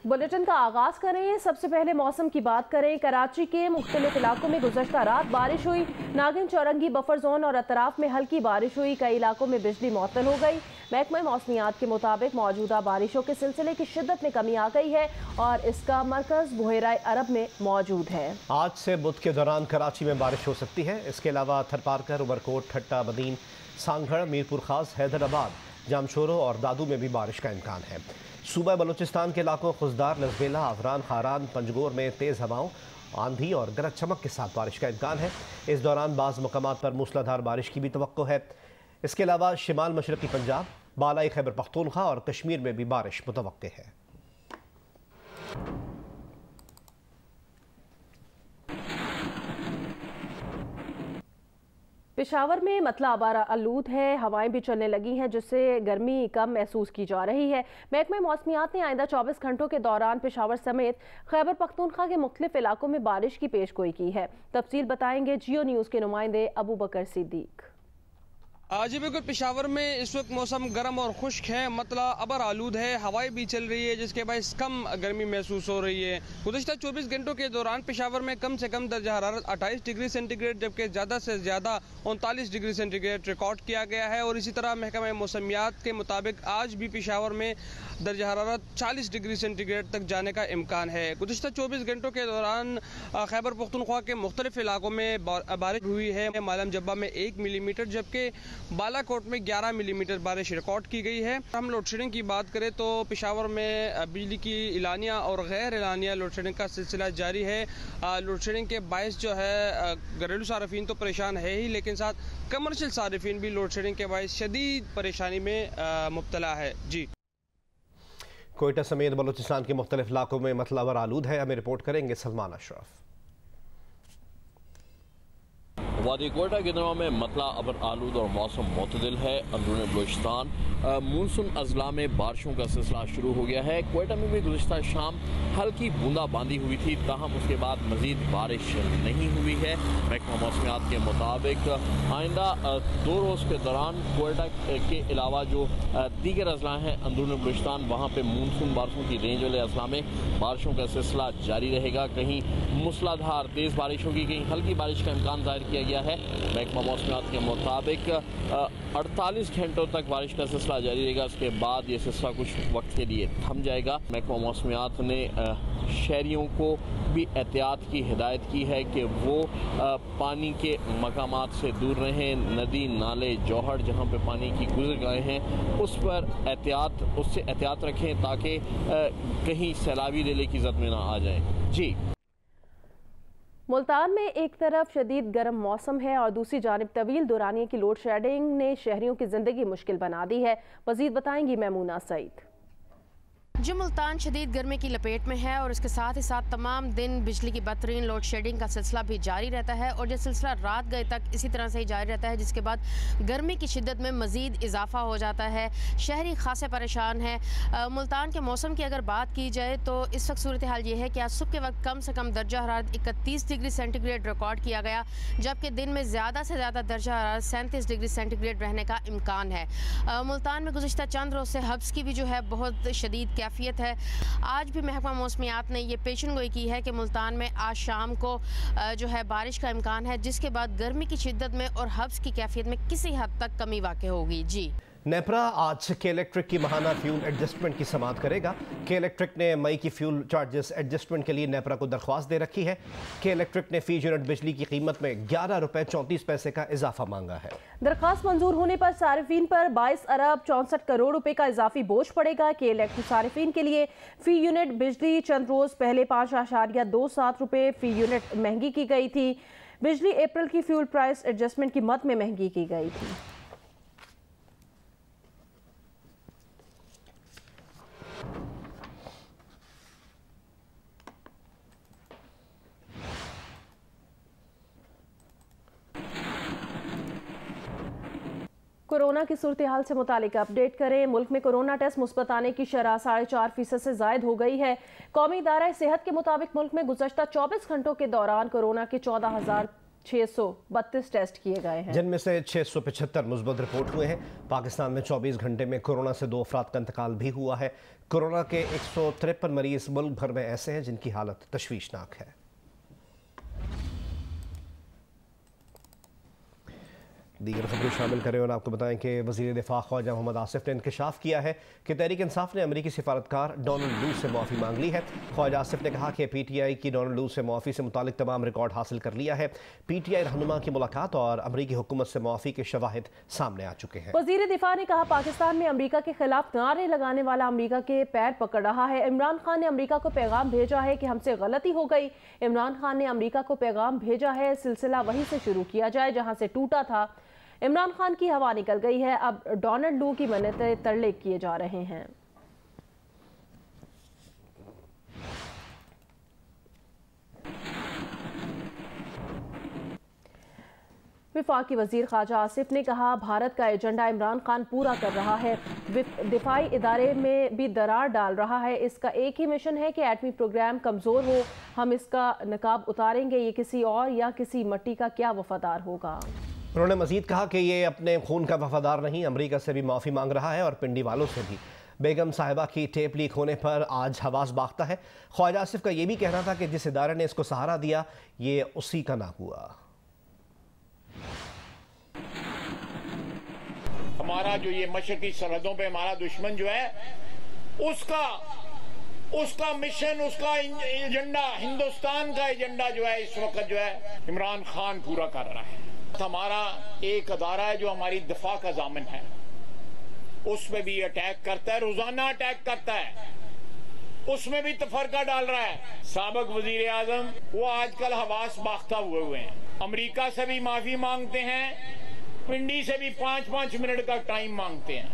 Bulletin का आगाज करें। सबसे पहले मौसम की बात करें। कराची के मुख्तलिफ इलाकों में गुज़श्ता रात बारिश हुई। नागिन, चौरंगी, बफर जोन और अतराफ में हल्की बारिश हुई। कई इलाकों में बिजली मुअत्तल हो गई। महकमा मौसमियात के मुताबिक मौजूदा बारिशों के सिलसिले की शिद्दत में कमी आ गई है और इसका मरकज बुहेरा अरब में मौजूद है। आज से बुध के दौरान कराची में बारिश हो सकती है। इसके अलावा थरपारकर, उमरकोट, ठट्टा, बदीन, सांगड़, मीरपुर खास, हैदराबाद, जामशोरो और दादू में भी बारिश का इम्कान है। सूबा बलूचिस्तान के इलाकों खुजदार, लजबेला, अफरान, खारान, पंजगोर में तेज़ हवाओं, आंधी और गरज चमक के साथ बारिश का इम्कान है। इस दौरान बाज़ मकामात पर मूसलाधार बारिश की भी तवक्को है। इसके अलावा शिमाल मशरक़ी पंजाब, बालाई खैबर पख्तूनख्वा और कश्मीर में भी बारिश मुतवक्के है। पेशावर में मतला आबारा आलूद है। हवाएं भी चलने लगी हैं जिससे गर्मी कम महसूस की जा रही है। महकमा मौसमियात ने आइंदा 24 घंटों के दौरान पेशावर समेत खैबर पख्तूनख्वा के मुख्तलिफ इलाकों में बारिश की पेशगोई की है। तफसील बताएंगे जियो न्यूज़ के नुमाइंदे अबू बकर सिद्दीक। जी बिल्कुल, पेशावर में इस वक्त मौसम गर्म और खुश्क है। मतला अबर आलूद है, हवाएं भी चल रही है जिसके बायस कम गर्मी महसूस हो रही है। गुज़श्ता 24 घंटों के दौरान पेशावर में कम से कम दर्जा हरारत 28 डिग्री सेंटीग्रेड जबकि ज़्यादा से ज़्यादा 39 डिग्री सेंटीग्रेड रिकॉर्ड किया गया है। और इसी तरह महकमा मौसमियात के मुताबिक आज भी पेशावर में दर्जा हरारत 40 डिग्री सेंटीग्रेड तक जाने का इम्कान है। गुज़श्ता 24 घंटों के दौरान खैबर पख्तूनख्वा के मुख्तलिफ इलाकों में बारिश हुई है। मालम जब्बा में 1 मिलीमीटर जबकि बालाकोट में 11 मिलीमीटर बारिश रिकॉर्ड की गई है। हम लोड शेडिंग की बात करें तो पेशावर में बिजली की इलानिया और गैर इलानिया लोड शेडिंग का सिलसिला जारी है। लोड शेडिंग के बायस जो है घरेलू सार्फिन तो परेशान है ही, लेकिन साथ कमर्शियल सार्फिन भी लोड शेडिंग के बायस शदीद परेशानी में मुब्तला है। जी, कोयटा समेत बलूचिस्तान के मुख्तलिफ इलाकों में मतला अबर आलूद है। हमें रिपोर्ट करेंगे सलमान अशरफ। वादी कोयटा के दिनों में मतला अबर आलूद और मौसम मुतदिल है। अंदरूनी बलूचिस्तान मानसून अजला में बारिशों का सिलसिला शुरू हो गया है। कोयटा में भी गुज़श्ता शाम हल्की बूंदाबांदी हुई थी, ताहम उसके बाद मजीद बारिश नहीं हुई है। महकमा मौसमियात के मुताबिक आइंदा 2 रोज़ के दौरान कोयटा के अलावा जो दीगर अजला हैं अंदरूनी बलूचिस्तान, वहाँ पर मानसून बारिशों की रेंज वाले अजला में बारिशों का सिलसिला जारी रहेगा। कहीं मूसलाधार तेज़ बारिश होगी, कहीं हल्की बारिश का इम्कान जाहिर किया गया है। महकमा मौसमियात के मुताबिक 48 घंटों तक बारिश का सिलसिला जारी रहेगा। उसके बाद ये सिलसिला कुछ वक्त के लिए थम जाएगा। महकमा मौसमियात ने शहरियों को भी एहतियात की हिदायत की है कि वो पानी के मकामात से दूर रहें। नदी, नाले, जौहर जहाँ पे पानी की गुज़रगाहें हैं उससे एहतियात रखें ताकि कहीं सैलाबी रेले की जद में ना आ जाए। जी, मुल्तान में एक तरफ शदीद गर्म मौसम है और दूसरी जानिब तवील दौरानिये की लोड शेडिंग ने शहरियों की जिंदगी मुश्किल बना दी है। मजीद बताएंगी मैमूना सईद। जो मुल्तान शदीद गर्मी की लपेट में है और इसके साथ ही साथ तमाम दिन बिजली की बदतरीन लोड शेडिंग का सिलसिला भी जारी रहता है और ये सिलसिला रात गए तक इसी तरह से ही जारी रहता है, जिसके बाद गर्मी की शिद्दत में मज़ीद इजाफा हो जाता है। शहरी खासे परेशान हैं। मुल्तान के मौसम की अगर बात की जाए तो इस वक्त सूरत हाल ये है कि आज सुबह के वक्त कम से कम दर्जा हरारत 31 डिग्री सेंटीग्रेड रिकॉर्ड किया गया, जबकि दिन में ज़्यादा से ज़्यादा दर्जा हरारत 37 डिग्री सेंटीग्रेड रहने का इम्कान है। मुल्तान में गुज़श्ता चंद रोज़ से हब्स की भी जो है बहुत शदीद कैफियत है। आज भी महकमा मौसमियात ने ये पेशन गोई की है कि मुल्तान में आज शाम को जो है बारिश का इम्कान है, जिसके बाद गर्मी की शिद्दत में और हब्स की कैफियत में किसी हद तक कमी वाक़ई होगी। जी, नेपरा आज के इलेक्ट्रिक की माहाना फ्यूल एडजस्टमेंट की समाअत करेगा। के इलेक्ट्रिक ने मई की फ्यूल चार्जेस एडजस्टमेंट के लिए नेपरा को दरख्वास्त दे रखी है। के इलेक्ट्रिक ने फी यूनिट बिजली की कीमत में 11 रुपये 34 पैसे का इजाफा मांगा है। दरख्वास्त मंजूर होने पर सारिफीन पर 22 अरब 64 करोड़ रुपए का इजाफी बोझ पड़ेगा। के इलेक्ट्रिक सारिफीन के लिए फी यूनिट बिजली चंद रोज पहले 5.27 रुपये फी यूनिट महंगी की गई थी। बिजली अप्रैल की फ्यूल प्राइस एडजस्टमेंट की मद में महंगी की गई थी। कोरोना की सूरत हाल से मुतालिक अपडेट करें। मुल्क में कोरोना टेस्ट मुस्बत आने की शरह 4.5% से जायद हो गई है। कौमी इदारा सेहत के मुताबिक मुल्क में गुज़श्ता 24 घंटों के दौरान कोरोना के 632 टेस्ट किए गए हैं, जिनमें से 675 मुस्बत रिपोर्ट हुए हैं। पाकिस्तान में 24 घंटे में कोरोना से 2 अफराद का इंतकाल भी हुआ है। कोरोना के 153 मरीज मुल्क भर में ऐसे हैं जिनकी हालत तशवीशनाक है। दीगर खबरें शामिल करें और आपको बताएं कि वज़ीर दिफा ख्वाजा मोहम्मद आसिफ ने इंकशाफ किया है कि तहरीक इंसाफ ने अमरीकी सिफारतकार डोनाल्ड लू से माफ़ी मांग ली है। ख्वाजा आसिफ ने कहा कि PTI की डोनाल्ड लू से माफ़ी से मुतालिक तमाम रिकॉर्ड हासिल कर लिया है। PTI रहनुमा की मुलाकात और अमरीकी हुकूमत से माफ़ी के शवाहिद सामने आ चुके हैं। वज़ीर दिफा ने कहा पाकिस्तान में अमरीका के खिलाफ नारे लगाने वाला अमरीका के पैर पकड़ रहा है। इमरान खान ने अमरीका को पैगाम भेजा है कि हमसे गलती हो गई। इमरान खान ने अमरीका को पैगाम भेजा है सिलसिला वहीं से शुरू किया जाए जहां से टूटा था। इमरान खान की हवा निकल गई है, अब डोनाल्ड लू की मन्नतें तरले किए जा रहे हैं। विफाकी वजीर ख्वाजा आसिफ ने कहा भारत का एजेंडा इमरान खान पूरा कर रहा है, दिफाई इदारे में भी दरार डाल रहा है। इसका एक ही मिशन है कि एटमी प्रोग्राम कमज़ोर हो, हम इसका नकाब उतारेंगे। ये किसी और या किसी मट्टी का क्या वफादार होगा। उन्होंने मजीद कहा कि ये अपने खून का वफादार नहीं, अमरीका से भी माफ़ी मांग रहा है और पिंडी वालों से भी। बेगम साहिबा की टेप लीक होने पर आज हवास बाख्ता है। ख्वाजा आसिफ का ये भी कहना था कि जिस इदारे ने इसको सहारा दिया ये उसी का ना हुआ। हमारा जो ये मशरकी सरहदों पे हमारा दुश्मन जो है उसका मिशन, उसका एजेंडा, हिंदुस्तान का एजेंडा जो है इस वक्त जो है इमरान खान पूरा कर रहा है। हमारा एक अदारा है जो हमारी दिफा का जामिन है, उसमें भी अटैक करता है, रोजाना अटैक करता है, उसमें भी तफरका डाल रहा है। साबिक वजीर आजम वो आजकल हवास बाख्ता हुए हैं, अमरीका से भी माफी मांगते हैं, पिंडी से भी 5-5 मिनट का टाइम मांगते हैं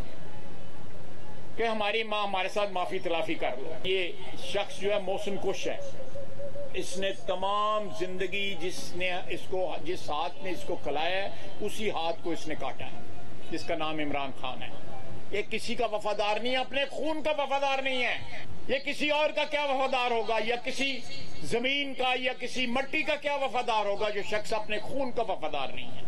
कि हमारी माँ हमारे साथ माफी तलाफी कर लो। ये शख्स जो है मोहसिन कुश है, इसने तमाम जिंदगी जिस हाथ ने इसको खिलाया है उसी हाथ को इसने काटा है, जिसका नाम इमरान खान है। ये किसी का वफादार नहीं है, अपने खून का वफादार नहीं है। ये किसी और का क्या वफादार होगा, या किसी जमीन का या किसी मट्टी का क्या वफादार होगा जो शख्स अपने खून का वफादार नहीं है।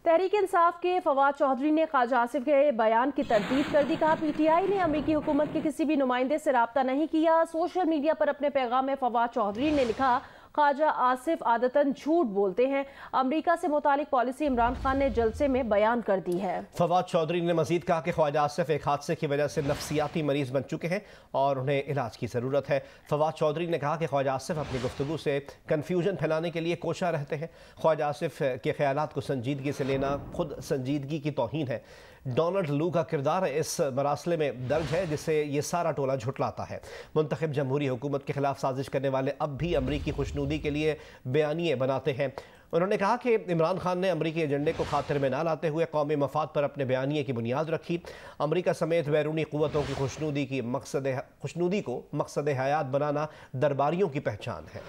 तहरीक इंसाफ के फवाद चौधरी ने ख्वाजा आसिफ के बयान की तरदीद कर दी। कहा PTI ने अमरीकी हुकूमत के किसी भी नुमाइंदे से रब्ता नहीं किया। सोशल मीडिया पर अपने पैगाम में फवाद चौधरी ने लिखा ख्वाजा आसिफ आदतन झूठ बोलते हैं, अमरीका से मुतालिक पॉलिसी इमरान खान ने जलसे में बयान कर दी है। फवाद चौधरी ने मजीद कहा कि ख्वाजा आसिफ एक हादसे की वजह से नफ्सियाती मरीज बन चुके हैं और उन्हें इलाज की ज़रूरत है। फवाद चौधरी ने कहा कि ख्वाजा आसिफ अपनी गुफ्तगू से कन्फ्यूजन फैलाने के लिए कोशा रहते हैं। ख्वाजा आसिफ के ख्यालात को संजीदगी से लेना खुद संजीदगी की तौहीन है। डोनाल्ड लू का किरदार इस मरासले में दर्ज है जिसे ये सारा टोला झुटलाता है। मुंतखब जमहूरी हुकूमत के खिलाफ साजिश करने वाले अब भी अमरीकी खुशनुदी के लिए बयानिए बनाते हैं। उन्होंने कहा कि इमरान खान ने अमरीकी एजेंडे को खातिर में ना लाते हुए कौमी मफाद पर अपने बयानिए की बुनियाद रखी। अमरीका समेत बैरूनी क़ुव्वतों की खुशनुदी को मकसद हयात बनाना दरबारियों की पहचान है।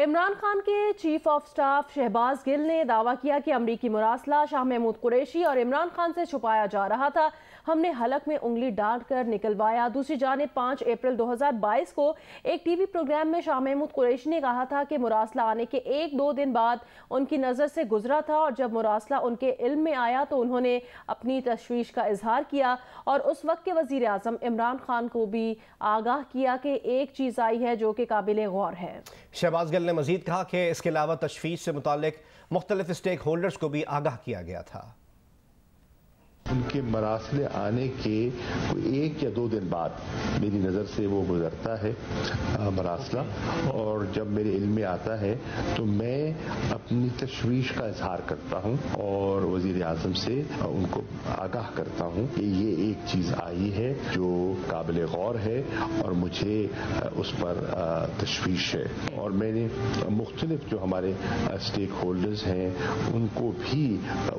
इमरान खान के chief of staff Shahbaz Gill ने दावा किया कि अमरीकी मुरासला शाह महमूद कुरैशी और इमरान खान से छुपाया जा रहा था। हमने हलक में उंगली डालकर निकलवाया। दूसरी जानिब 5 अप्रैल 2022 को एक टीवी प्रोग्राम में शाह महमूद कुरैशी ने कहा था कि मुरासला आने के 1-2 दिन बाद उनकी नज़र से गुजरा था और जब मुरासला उनके इल्म में आया तो उन्होंने अपनी तशवीश का इजहार किया और उस वक्त के वजीर आजम इमरान खान को भी आगाह किया कि एक चीज़ आई है जो कि काबिल गौर है। शहबाज गिल ने मजीद कहा कि इसके अलावा तशवीश से मुतालिक मुख्तलिफ स्टेक होल्डर्स को भी आगाह किया गया था। उनके मरासले आने के 1 या 2 दिन बाद मेरी नज़र से वो गुजरता है मरासला, और जब मेरे इल्म में आता है तो मैं अपनी तशवीश का इजहार करता हूँ और वज़ीर आज़म से उनको आगाह करता हूँ कि ये एक चीज़ आई है जो काबिल गौर है और मुझे उस पर तशवीश है। और मैंने मुख्तलिफ जो हमारे स्टेक होल्डर्स हैं उनको भी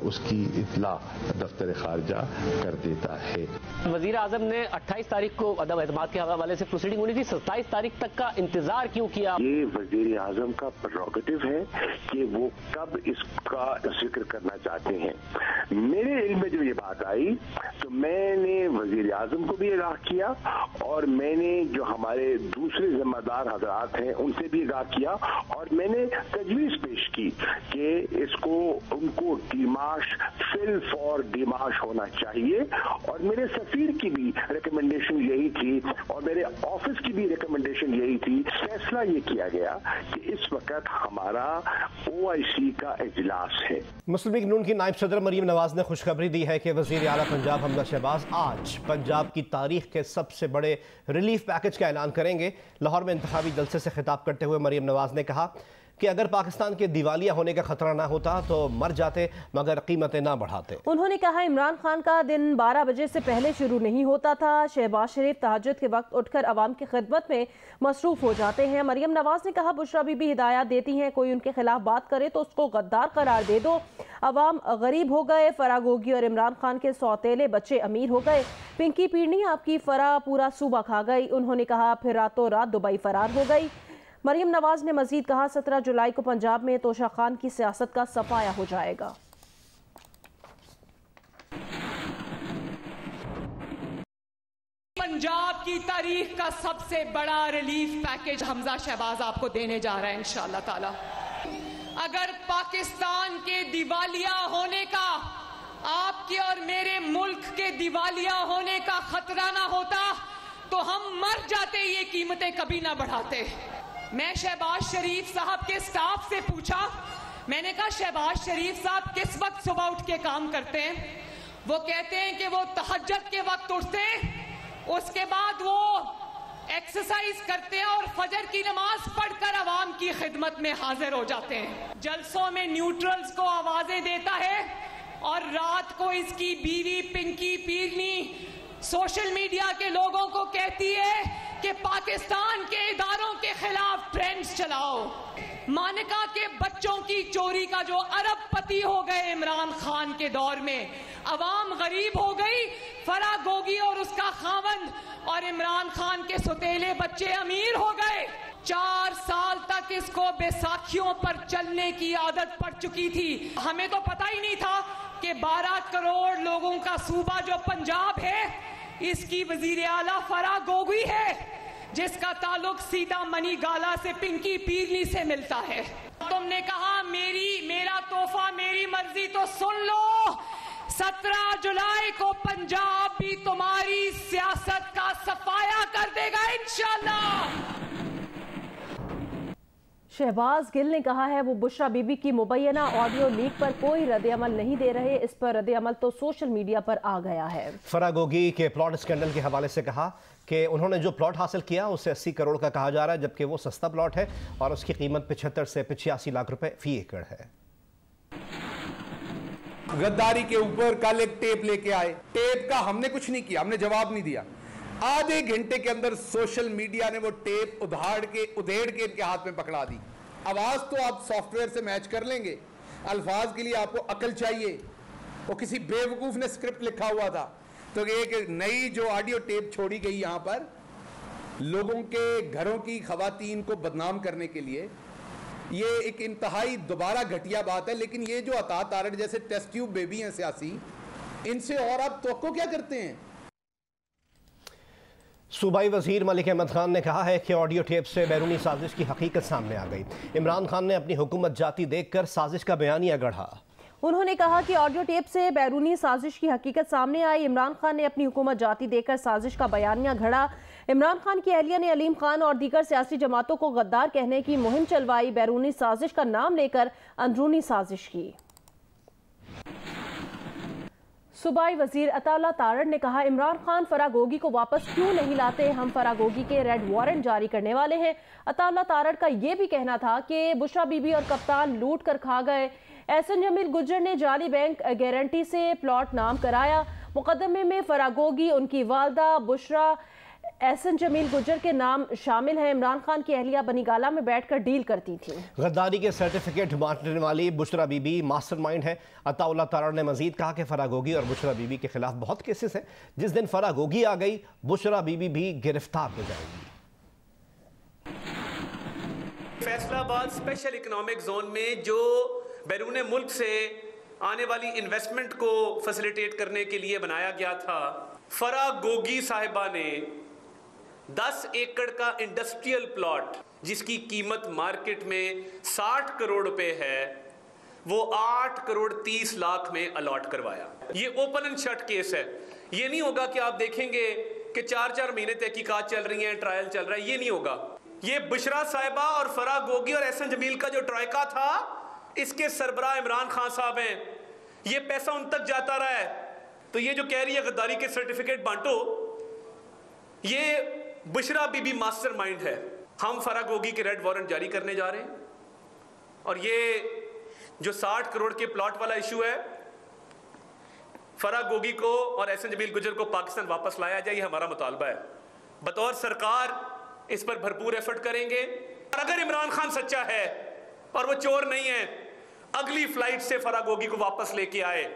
उसकी इत्ला दफ्तर खारिज दर्जा कर देता है। वजीर आजम ने 28 तारीख को अदम एतमाद के हवाले से प्रोसीडिंग होनी थी, 27 तारीख तक का इंतजार क्यों किया? ये वजीर आजम का प्रेरोगेटिव है कि वो कब इसका जिक्र करना चाहते हैं। मेरे इल्म में जब ये बात आई तो मैंने वजीर आजम को भी आगाह किया और मैंने जो हमारे दूसरे जिम्मेदार हजरात हैं उनसे भी आगाह किया और मैंने तजवीज पेश की कि इसको उनको डिमाश फिल फॉर डिमाश होना चाहिए और मेरे सफीर की भी रिकमेंडेशन यही थी और मेरे ऑफिस की भी रिकमेंडेशन यही थी। फैसला ये किया गया कि इस वक्त हमारा OIC का इजलास है। मुस्लिम लीग नून की नायब सदर मरीम नवाज ने खुशखबरी दी है कि वजीर आला पंजाब हमजा शहबाज आज पंजाब की तारीख के सबसे बड़े रिलीफ पैकेज का ऐलान करेंगे। लाहौर में इंतखाबी जलसे से खिताब करते हुए मरीम नवाज ने कहा कि अगर पाकिस्तान के दिवालिया होने का खतरा ना होता तो मर जाते मगर कीमतें ना बढ़ाते। उन्होंने कहा इमरान खान का दिन 12 बजे से पहले शुरू नहीं होता था। शहबाज शरीफ तहज्जुद के वक्त उठकर अवाम की खिदमत में मसरूफ हो जाते हैं। मरियम नवाज ने कहा बुशरा बीबी हिदायत देती हैं कोई उनके खिलाफ बात करे तो उसको गद्दार करार दे दो। अवाम गरीब हो गए, फराह गोगी और इमरान खान के सौतेले बच्चे अमीर हो गए। पिंकी पीरनी आपकी फराह पूरा सूबा खा गई। उन्होंने कहा फिर रातों रात दुबई फरार हो गई। मरियम नवाज ने मजीद कहा 17 जुलाई को पंजाब में तोशा खान की सियासत का सफाया हो जाएगा। पंजाब की तारीख का सबसे बड़ा रिलीफ पैकेज हमजा शहबाज आपको देने जा रहा है इंशाअल्लाह ताला। अगर पाकिस्तान के दिवालिया होने का, आपके और मेरे मुल्क के दिवालिया होने का खतरा ना होता तो हम मर जाते, ये कीमतें कभी ना बढ़ाते। मैं शहबाज शरीफ साहब के स्टाफ से पूछा, मैंने कहा शहबाज शरीफ साहब किस वक्त सुबह उठ के काम करते हैं? वो कहते हैं कि वो तहज्जुद के वक्त उठते हैं, उसके बाद वो एक्सरसाइज करते हैं और फजर की नमाज पढ़कर अवाम की खिदमत में हाजिर हो जाते हैं। जलसों में न्यूट्रल्स को आवाजें देता है और रात को इसकी बीवी पिंकी पीरनी सोशल मीडिया के लोगों को कहती है कि पाकिस्तान के इदारों के खिलाफ ट्रेंड्स चलाओ। मानिका के बच्चों की चोरी का जो अरबपति हो गए इमरान खान के दौर में, अवाम गरीब हो गई, फराह गोगी और उसका खावंद और इमरान खान के सौतेले बच्चे अमीर हो गए। 4 साल तक इसको बैसाखियों पर चलने की आदत पड़ चुकी थी। हमें तो पता ही नहीं था कि 12 करोड़ लोगों का सूबा जो पंजाब है इसकी वजीर आला फराह गोगी है, जिसका ताल्लुक सीधा मनी गाला से पिंकी पीरनी से मिलता है। तुमने कहा मेरा तोहफा मेरी मर्जी, तो सुन लो 17 जुलाई को पंजाब भी तुम्हारी सियासत का सफाया कर देगा इंशाअल्लाह। शहबाज गिल ने कहा है वो बुशरा बीबी की मुबैना ऑडियो लीक पर कोई रद्द-ए-अमल नहीं दे रहे, इस पर रद्द-ए-अमल तो सोशल मीडिया पर आ गया है। फराह गोगी के प्लॉट स्कैंडल के हवाले से कहा कि उन्होंने जो प्लॉट हासिल किया उसे 80 करोड़ का कहा जा रहा है, जबकि वो सस्ता प्लॉट है और उसकी कीमत 75 से 85 लाख रुपए फी एकड़ है। गद्दारी के ऊपर कल एक टेप लेके आए, टेप का हमने कुछ नहीं किया, हमने जवाब नहीं दिया। आधे घंटे के अंदर सोशल मीडिया ने वो टेप उधेड़ के इनके हाथ में पकड़ा दी। आवाज तो आप सॉफ्टवेयर से मैच कर लेंगे, अल्फाज के लिए आपको अकल चाहिए। वो किसी बेवकूफ ने स्क्रिप्ट लिखा हुआ था, तो एक नई जो ऑडियो टेप छोड़ी गई यहां पर लोगों के घरों की खवातीन को बदनाम करने के लिए, ये एक इंतहाई दोबारा घटिया बात है। लेकिन ये जो अता तारड़ जैसे टेस्ट ट्यूब बेबी हैं सियासी, इनसे और आप तवक्को क्या करते हैं? सूबाई वजीर मलिक अहमद खान ने कहा है कि ऑडियो टेप से बैरूनी साजिश की हकीकत सामने आ गई। इमरान खान ने अपनी हुकूमत जाती देखकर साजिश का बयानिया गढ़ा। उन्होंने कहा कि ऑडियो टेप से बैरूनी साजिश की हकीकत सामने आई। इमरान खान ने अपनी हुकूमत जाती देखकर साजिश का बयानिया गढ़ा। इमरान खान की अहलिया ने अलीम खान और दीगर सियासी जमातों को गद्दार कहने की मुहिम चलवाई, बैरूनी साजिश का नाम लेकर अंदरूनी साजिश की। सूबाई वजीर अताउल्लाह तारड़ ने कहा इमरान खान फराह गोगी को वापस क्यों नहीं लाते, हम फराह गोगी के रेड वारंट जारी करने वाले हैं। अताउल्लाह तारड़ का यह भी कहना था कि बुशरा बीबी और कप्तान लूट कर खा गए। एहसन जमील गुज्जर ने जाली बैंक गारंटी से प्लॉट नाम कराया। मुकदमे में फराह गोगी, उनकी वालदा बुशरा, एहसन जमील गुजर के नाम शामिल है। इमरान खान की अहलिया बनीगाला में बैठकर डील करती थी। गद्दारी के सर्टिफिकेट बांटने वाली बुशरा बीबी मास्टरमाइंड है। अताउल्लाह तारड़ ने मजीद कहा कि फराह गोगी और बुशरा बीबी के खिलाफ बहुत केसेस हैं। जिस दिन फराह गोगी आ गई, बुशरा बीबी भी गिरफ्तार हो जाएगी। फैसलाबाद स्पेशल इकोनॉमिक जोन में जो बैरून मुल्क से आने वाली इन्वेस्टमेंट को फैसिलिटेट करने के लिए बनाया गया था, फराह गोगी साहिबा ने 10 एकड़ का इंडस्ट्रियल प्लॉट जिसकी कीमत मार्केट में 60 करोड़ रुपए है, वो 8 करोड़ 30 लाख में अलॉट करवाया। ये ओपन एंड शट केस है। ये नहीं होगा कि आप देखेंगे कि 4-4 महीने तहकीकात चल रही हैं, ट्रायल चल रहा है, ये नहीं होगा। ये बुशरा साहिबा और फराह गोगी और एहसन जमील का जो ट्रायका था, इसके सरबराह इमरान खान साहब हैं। ये पैसा उन तक जाता रहा है। तो ये जो कह रही है गद्दारी के सर्टिफिकेट बांटो, ये बुशरा बीबी मास्टरमाइंड है। हम फराह गोगी के रेड वारंट जारी करने जा रहे हैं। और ये जो 60 करोड़ के प्लॉट वाला इशू है, फराह गोगी को और एहसन जमील गुजर को पाकिस्तान वापस लाया जाए, ये हमारा मुतालबा है। बतौर सरकार इस पर भरपूर एफर्ट करेंगे। और अगर इमरान खान सच्चा है और वो चोर नहीं है, अगली फ्लाइट से फराह गोगी को वापस लेके आए।